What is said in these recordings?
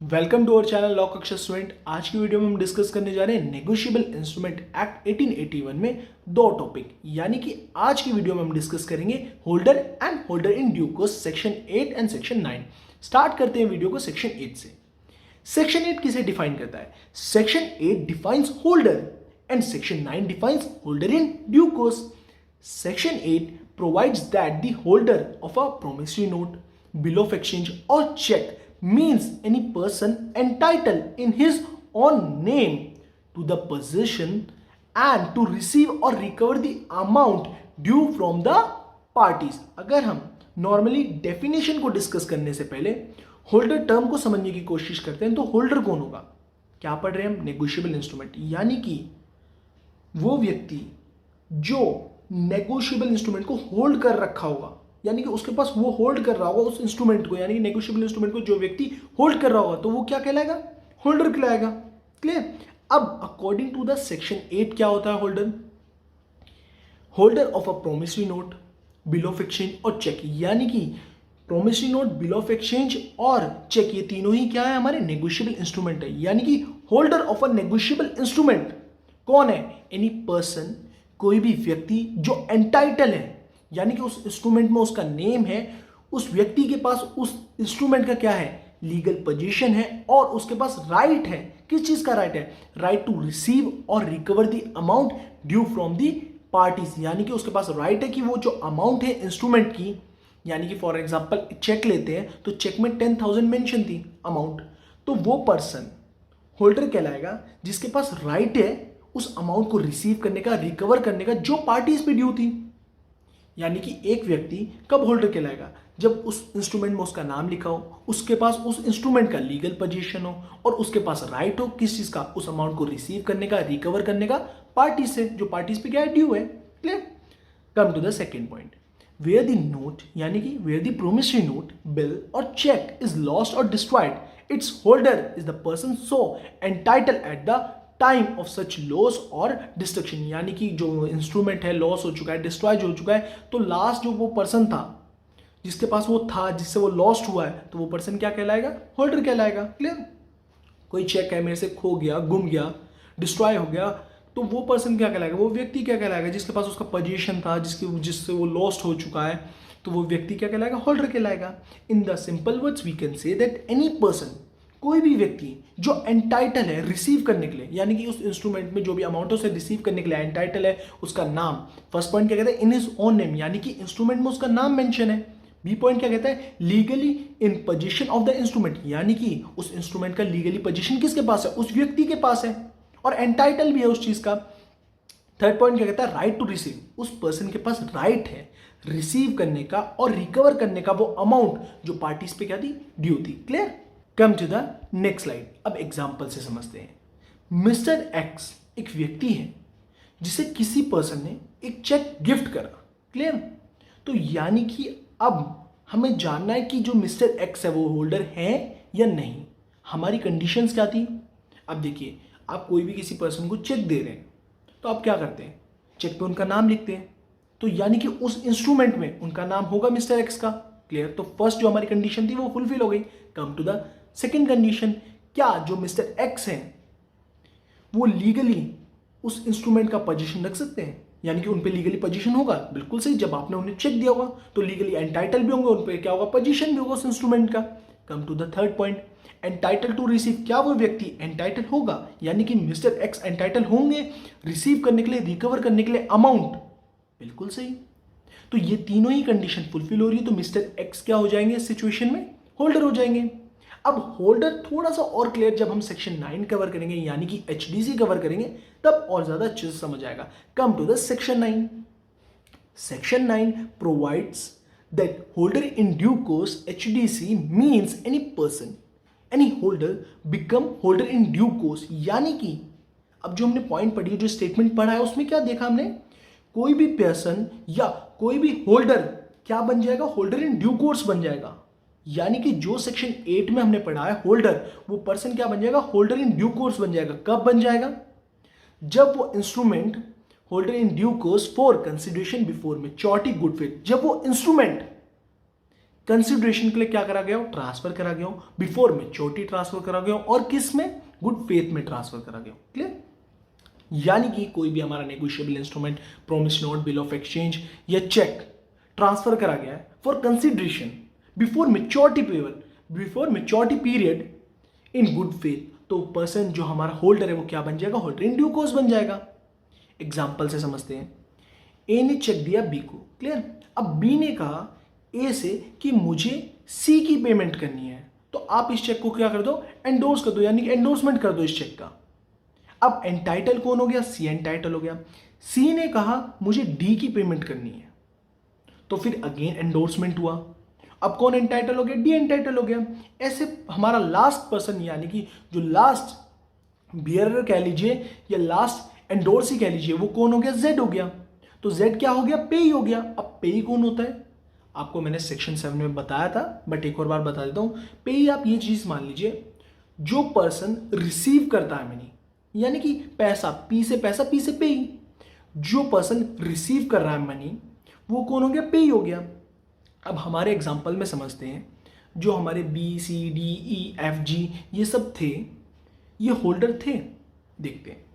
Welcome to our channel law कक्षा student. आज की वीडियो में हम डिस्कस करने जा रहे हैं नेगोशिएबल इंस्ट्रूमेंट एक्ट 1881 में दो टॉपिक, यानी कि आज की वीडियो में हम डिस्कस करेंगे holder and holder in due course section 8 and section 9। Start करते हैं वीडियो को सेक्शन 8 से। सेक्शन 8 किसे डिफाइन करता है? Section 8 defines holder and section 9 defines holder in due course. Section 8 provides that the holder of a promissory note, bill of exchange or check means any person entitled in his own name to the possession and to receive or recover the amount due from the parties। अगर हम normally definition को discuss करने से पहले holder term को समझने की कोशिश करते हैं तो होल्डर कौन होगा? क्या पढ़ रहे हैं हम? नेगोशिएबल इंस्ट्रूमेंट, यानी कि वो व्यक्ति जो नेगोशिएबल इंस्ट्रूमेंट को होल्ड कर रखा होगा, यानी कि उसके पास वो होल्ड कर रहा होगा उस इंस्ट्रूमेंट को, यानी कि नेगोशिएबल इंस्ट्रूमेंट को जो व्यक्ति होल्ड कर रहा होगा तो वो क्या कहलाएगा? होल्डर कहलाएगा। क्लियर? अब अकॉर्डिंग टू द सेक्शन 8 क्या होता है holder? Holder of a promissory note, bill of exchange और चेक, यानी कि promissory note, bill of exchange और चेक, ये तीनों ही क्या है? हमारे नेगोशिएबल इंस्ट्रूमेंट है। यानी कि holder of a negotiable instrument कौन है? एनी पर्सन, कोई भी व्यक्ति जो एंटाइटल है, यानी कि उस इंस्ट्रूमेंट में उसका नेम है, उस व्यक्ति के पास उस इंस्ट्रूमेंट का क्या है? लीगल पोजीशन है और उसके पास राइट है। किस चीज का राइट है? राइट टू रिसीव और recover the amount due from the parties, यानी कि उसके पास राइट है कि वो जो अमाउंट है इंस्ट्रूमेंट की, यानी कि फॉर एग्जांपल चेक लेते हैं तो चेक में 10,000 मेंशन थी अमाउंट, तो वो पर्सन होल्डर कहलाएगा जिसके पास राइट है उस अमाउंट को रिसीव करने का, रिकवर करने का, जो पार्टीज पे ड्यू थी। यानी कि एक व्यक्ति कब होल्डर कहलाएगा? जब उस इंस्ट्रूमेंट में उसका नाम लिखा हो, उसके पास उस इंस्ट्रूमेंट का लीगल पोजीशन हो और उसके पास राइट हो किस चीज का? उस अमाउंट को रिसीव करने का, रिकवर करने का पार्टी से, जो पार्टीज पे क्या है? ड्यू है। Clear? Come to the second point. Where the note, यानी कि where the promissory note, bill और चेक इज लॉस्ट और destroyed, its holder is the person so entitled at the time of such loss और destruction, यानी कि जो instrument है loss हो चुका है, डिस्ट्रॉय हो चुका है, तो लास्ट जो वो पर्सन था जिसके पास वो था, जिससे वो लॉस्ट हुआ है, तो वो पर्सन क्या कहलाएगा? होल्डर कहलाएगा। क्लियर? कोई चेक है मेरे से खो गया, गुम गया, डिस्ट्रॉय हो गया, तो वो पर्सन क्या कहलाएगा? वो व्यक्ति क्या कहलाएगा? जिसके पास उसका पोजीशन था, जिससे वो लॉस्ट हो चुका है, तो वो व्यक्ति क्या कहलाएगा? होल्डर कहलाएगा। In the simple words we can say that any person, कोई भी व्यक्ति जो एंटाइटल है रिसीव करने के लिए, यानी कि उस इंस्ट्रूमेंट में जो भी अमाउंट है उसे रिसीव करने के लिए एंटाइटल है, उसका नाम। फर्स्ट पॉइंट क्या कहता है? इन हिज ओन नेम, यानी कि इंस्ट्रूमेंट में उसका नाम मेंशन है। बी पॉइंट क्या कहता है? Legally in position of the instrument, यानी कि उस इंस्ट्रूमेंट का लीगली पोजीशन किसके पास है? उस व्यक्ति के पास है और एंटाइटल भी है उस चीज का। थर्ड पॉइंट क्या कहता है? राइट टू रिसीव, उस पर्सन के पास राइट है रिसीव करने का और रिकवर करने का वो अमाउंट जो पार्टीज पे क्या थी? ड्यू थी। Clear? Come to the next slide. अब एग्जाम्पल से समझते हैं। मिस्टर एक्स एक व्यक्ति है जिसे किसी पर्सन ने एक चेक गिफ्ट करा। क्लियर? तो यानी कि अब हमें जानना है कि जो मिस्टर एक्स है वो होल्डर है या नहीं। हमारी कंडीशंस क्या थी? अब देखिए, आप कोई भी किसी पर्सन को चेक दे रहे हैं तो आप क्या करते हैं? चेक पे उनका नाम लिखते हैं, तो यानी कि उस इंस्ट्रूमेंट में उनका नाम होगा मिस्टर एक्स का। क्लियर? तो फर्स्ट जो हमारी कंडीशन थी वो फुलफिल हो गई। Come to the second condition. क्या जो मिस्टर एक्स है वो लीगली उस इंस्ट्रूमेंट का पोजीशन रख सकते हैं? यानी कि उन पे लीगली पोजीशन होगा। बिल्कुल सही, जब आपने उन्हें चेक दिया होगा तो लीगली एंटाइटल भी होंगे, उन पे क्या होगा? पोजीशन भी होगा उस इंस्ट्रूमेंट का। Come to the third point. Entitle to receive, क्या वो व्यक्ति एंटाइटल होगा? यानी कि मिस्टर एक्स एंटाइटल होंगे रिसीव करने के लिए, रिकवर करने के लिए अमाउंट। बिल्कुल सही। तो ये तीनों ही कंडीशन फुलफिल हो रही है, तो मिस्टर एक्स क्या हो जाएंगे इस सिचुएशन में? होल्डर हो जाएंगे। अब होल्डर थोड़ा सा और क्लियर जब हम सेक्शन 9 कवर करेंगे, यानी कि एचडीसी कवर करेंगे, तब और ज्यादा अच्छे से समझ आएगा। Come to the section 9। Section 9 provides that holder in due course HDC means any person, any holder become holder in due course, यानी कि अब जो हमने पॉइंट पढ़ी, जो स्टेटमेंट पढ़ा है, उसमें क्या देखा हमने? कोई भी पर्सन या कोई भी होल्डर क्या बन जाएगा? होल्डर इन ड्यू कोर्स बन जाएगा। यानी कि जो सेक्शन 8 में हमने पढ़ा है होल्डर, वो पर्सन क्या बन जाएगा? होल्डर इन ड्यू कोर्स बन जाएगा। कब बन जाएगा? जब वो instrument holder in due course for consideration before maturity good faith, जब वो इंस्ट्रूमेंट कंसिडरेशन के लिए क्या करा गया हो, ट्रांसफर करा गया हो, बिफोर मैच्योरिटी ट्रांसफर करा गया हो, और किस में, गुड फेथ में ट्रांसफर करा गया हो। क्लियर? यानी कि कोई भी हमारा negotiable instrument, promise note, bill of exchange या चेक ट्रांसफर करा गया है for consideration before maturity period in good faith, तो पर्सन जो हमारा होल्डर है वो क्या बन जाएगा, होल्डर इन ड्यू कोर्स बन जाएगा। एग्जाम्पल से समझते हैं। ए ने चेक दिया बी को। क्लियर? अब बी ने कहा ए से कि मुझे सी की पेमेंट करनी है, तो आप इस चेक को क्या कर दो, एंडोर्स कर दो, यानी कि एंडोर्समेंट कर दो इस चेक का। अब एंटाइटल कौन हो गया, सी एंटाइटल हो गया। सी ने कहा मुझे डी की पेमेंट करनी है, तो फिर अगेन एंडोर्समेंट हुआ। अब कौन एंटाइटल हो गया, डी एंटाइटल हो गया। ऐसे हमारा लास्ट पर्सन, यानी कि जो लास्ट बियरर कह लीजिए या लास्ट एंडोर्सी कह लीजिए, वो कौन हो गया, जेड हो गया। तो जेड क्या हो गया, पेई हो गया। अब पेई कौन होता है, आपको मैंने सेक्शन 7 में बताया था, बट एक और बार बता देता हूं। पेई आप ये चीज मान लीजिए, जो पर्सन रिसीव करता है मनी, यानी कि पैसा, पी से पैसा, पी से पेई, जो पर्सन रिसीव कर रहा है मनी वो कौन हो गया, पेई हो गया। अब हमारे एग्जांपल में समझते हैं, जो हमारे B C D E F G ये सब थे, ये होल्डर थे। देखते हैं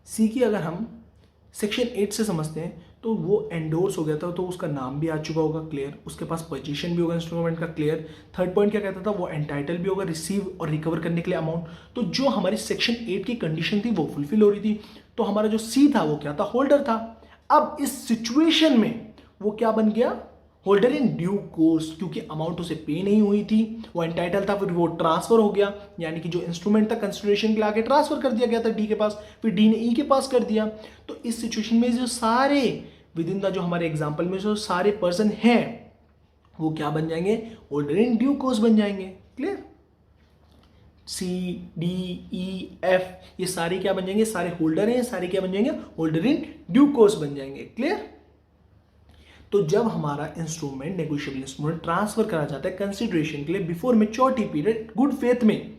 सी की अगर हम सेक्शन 8 से समझते हैं, तो वो एंडोर्स हो गया था, तो उसका नाम भी आ चुका होगा, क्लियर। उसके पास पोजीशन भी होगा इंस्ट्रूमेंट का, क्लियर। थर्ड पॉइंट क्या कहता था, वो एंटाइटल भी होगा, रिसीव और रिकवर करने के लिए अमाउंट। तो जो हमारी सेक्शन 8 की कंडीशन थी वो फुलफिल हो रही थी, तो हमारा जो सी था वो क्या था, होल्डर था। अब इस सिचुएशन में वो क्या बन गया, होल्डर इन ड्यू कोर्स, क्योंकि अमाउंट उसे पे नहीं हुई थी, वो एंटाइटल था, फिर वो ट्रांसफर हो गया, यानी कि जो इंस्ट्रूमेंट था कंसिडरेशन के आगे ट्रांसफर कर दिया गया था डी के पास, फिर डी ने ई के पास कर दिया। तो इस सिचुएशन में जो सारे विद इन द, जो हमारे एग्जाम्पल में जो सारे पर्सन हैं वो क्या बन जाएंगे, होल्डर इन ड्यू कोर्स बन जाएंगे। Clear? C D E F ये सारे क्या बन जाएंगे, सारे होल्डर हैं, सारे क्या बन जाएंगे, होल्डर इन ड्यू कोर्स बन जाएंगे। क्लियर? तो जब हमारा इंस्ट्रूमेंट, नेगोशिएबल इंस्ट्रूमेंट ट्रांसफर करा जाता है कंसिडरेशन के लिए before maturity period good faith में,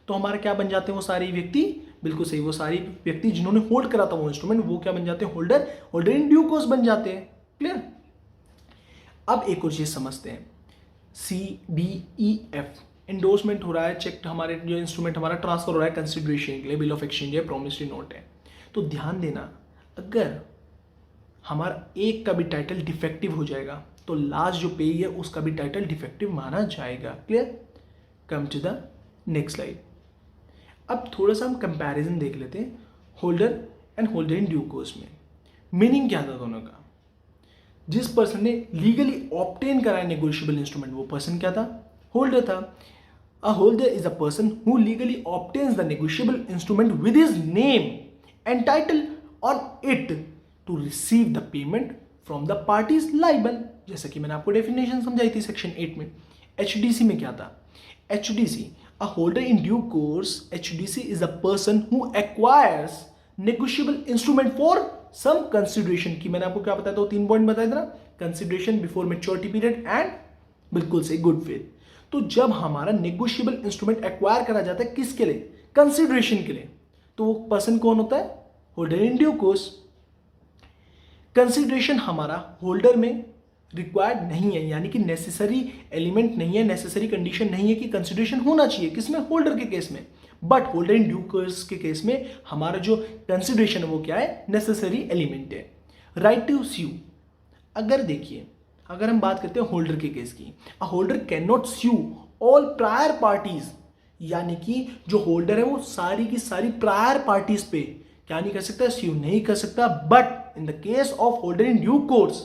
तो हमारा क्या बन जाते हैं वो सारे व्यक्ति, बिल्कुल सही, वो सारी व्यक्ति जिन्होंने होल्ड करा था वो इंस्ट्रूमेंट, वो क्या बन जाते हैं, होल्डर इन ड्यू कोर्स बन जाते हैं। क्लियर? अब एक और चीज समझते हैं, C D E F endorsement हो रहा है, चेक हमारे जो इंस्ट्रूमेंट हमारा ट्रांसफर हो रहा है कंसिडरेशन के लिए, बिल ऑफ एक्सचेंज है, प्रॉमिसरी नोट है। तो ध्यान देना, अगर हमारा एक का भी टाइटल डिफेक्टिव हो जाएगा तो लास्ट जो पेई है उसका भी टाइटल डिफेक्टिव माना जाएगा। Clear? Come to the next slide. अब थोड़ा सा हम कंपैरिजन देख लेते हैं holder and holder in due course में। मीनिंग क्या था दोनों का, जिस पर्सन ने लीगली ऑब्टेन करा है नेगोशिएबल इंस्ट्रूमेंट वो पर्सन क्या था, होल्डर था। A holder is a person who legally obtains the negotiable instrument with his name and title on it to receive the payment from the parties liable. जैसा कि मैंने आपको डेफिनेशन समझाई थी सेक्शन 8 में। एचडीसी में क्या था, HDC a holder in due course, HDC is a person who acquires negotiable instrument for some consideration. की मैंने आपको क्या बताया था, 3 पॉइंट बताया था ना, consideration, before maturity period and बिल्कुल सही गुड फेथ। तो जब हमारा नेगोशिएबल इंस्ट्रूमेंट एक्वायर करा जाता है किसके लिए, कंसिडरेशन के लिए, तो वो पर्सन कौन होता है, holder in due course. Consideration हमारा होल्डर में रिक्वायर्ड नहीं है, यानी कि नेसेसरी एलिमेंट नहीं है, नेसेसरी कंडीशन नहीं है कि कंसिडरेशन होना चाहिए, किसमें, होल्डर के केस में। But holder in due course के केस में हमारा जो कंसिडरेशन है वो क्या है, नेसेसरी एलिमेंट है। राइट टू स्यू, अगर देखिए, अगर हम बात करते हैं होल्डर के केस की, a holder cannot sue all prior parties, यानी कि जो होल्डर है वो सारी की सारी प्रायर पार्टीज पे क्या नहीं कर सकता, स्यू नहीं कर सकता। But in the case of holder in due course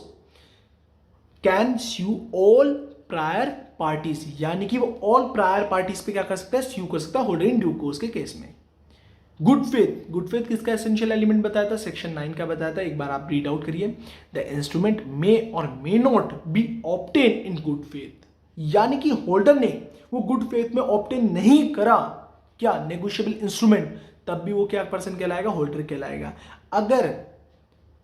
can sue all prior parties, यानी कि वो ऑल प्रायर पार्टीज पे क्या कर सकता है, स्यू कर सकता है होल्डर इन ड्यू कोर्स के केस में। गुड फेथ, गुड फेथ किसका एसेंशियल एलिमेंट बताया था, सेक्शन 9 का बताया था, एक बार आप रीड आउट करिए। द इंस्ट्रूमेंट मे और may not be obtain in good faith, यानी कि होल्डर ने वो गुड फेथ में ऑब्टेन नहीं करा क्या, नेगोशिएबल इंस्ट्रूमेंट, तब भी वो क्या पर्सन कहलाएगा, होल्डर कहलाएगा। अगर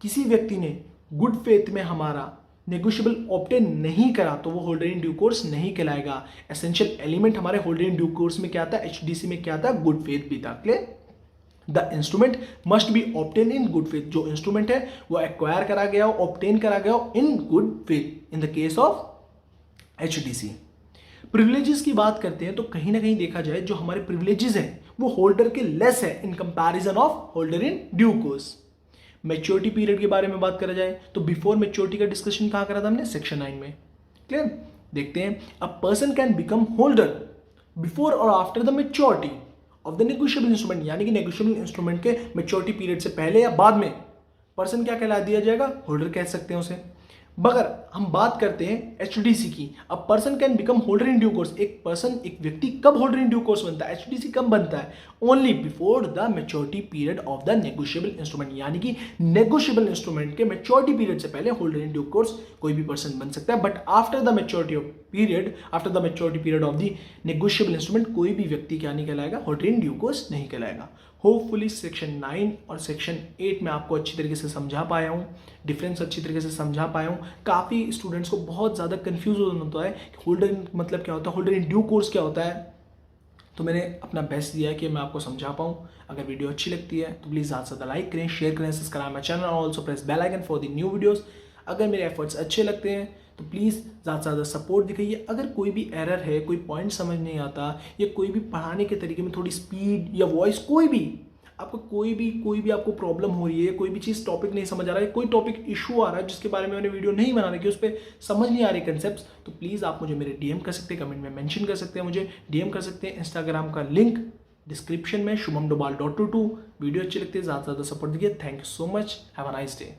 किसी व्यक्ति ने गुड फेथ में हमारा नेगोशिएबल ऑब्टेन नहीं करा तो वो होल्डर इन ड्यू कोर्स नहीं कहलाएगा। एसेंशियल एलिमेंट हमारे होल्डर इन ड्यू कोर्स में क्या था, एचडीसी में क्या था, गुड फेथ भी था। Clear? The instrument must be obtain in good faith, जो इंस्ट्रूमेंट है वो एक्वायर करा गया हो, ऑब्टेन करा गया हो in good faith in the case of HDC. Privileges की बात करते हैं तो कहीं ना कहीं देखा जाए जो हमारे प्रिविलेजेस हैं वो होल्डर के लेस है in comparison of holder in due course. Maturity period के बारे में बात करा जाए तो बिफोर मैच्योरिटी का डिस्कशन कहाँ करा था हमने, सेक्शन 9 में। क्लियर। देखते हैं, a person can become holder before और after the maturity of the negotiable instrument, यानी कि नेगोशिएबल इंस्ट्रूमेंट के मैच्योरिटी पीरियड से पहले या बाद में पर्सन क्या कहला दिया जाएगा, होल्डर कह सकते हैं उसे। मगर हम बात करते हैं एचडीसी की, अब person can become holder in due course, एक पर्सन एक व्यक्ति कब होल्डर इन ड्यू कोर्स बनता है, एचडीसी कब बनता है, only before the maturity period of the negotiable instrument, यानी कि नेगोशिएबल इंस्ट्रूमेंट के मैच्योरिटी पीरियड से पहले होल्डर इन ड्यू कोर्स कोई भी पर्सन बन सकता है। But after the maturity period, after the maturity period of the negotiable instrument कोई भी व्यक्ति क्या नहीं कहलाएगा, होल्डर इन ड्यू कोर्स नहीं कहलाएगा। होपफुली सेक्शन 9 और सेक्शन 8 में आपको अच्छी तरीके से समझा पाया हूँ, डिफरेंस अच्छी तरीके से समझा पाया हूँ। काफ़ी स्टूडेंट्स को बहुत ज़्यादा कंफ्यूज होता है कि होल्डर मतलब क्या होता है, होल्डर इन ड्यू कोर्स क्या होता है। तो मैंने अपना बेस्ट दिया है कि मैं आपको समझा पाऊँ। अगर वीडियो अच्छी लगती है तो प्लीज़ ज़्यादा से ज़्यादा लाइक करें, शेयर करें, सब्सक्राइब माय चैनल और also press bell icon for the new videos. अगर मेरे एफर्ट्स अच्छे लगते हैं तो प्लीज़ ज़्यादा से ज़्यादा सपोर्ट दिखाइए। अगर कोई भी एरर है, कोई पॉइंट समझ नहीं आता या कोई भी पढ़ाने के तरीके में थोड़ी स्पीड या वॉइस, कोई भी आपको प्रॉब्लम हो रही है, कोई भी चीज़ टॉपिक नहीं समझ आ रहा है, कोई टॉपिक इशू आ रहा है जिसके बारे में मैंने वीडियो नहीं बना रखी, उस पर समझ नहीं आ रही कंसेप्ट, तो प्लीज़ आप मुझे मेरे डीएम कर सकते हैं, कमेंट में मेंशन कर सकते हैं, मुझे डीएम कर सकते हैं। इंस्टाग्राम का लिंक डिस्क्रिप्शन में, शुभम डोभाल .22। वीडियो अच्छी लगती है ज़्यादा से ज़्यादा सपोर्ट दीजिए। Thank you so much, have a nice day.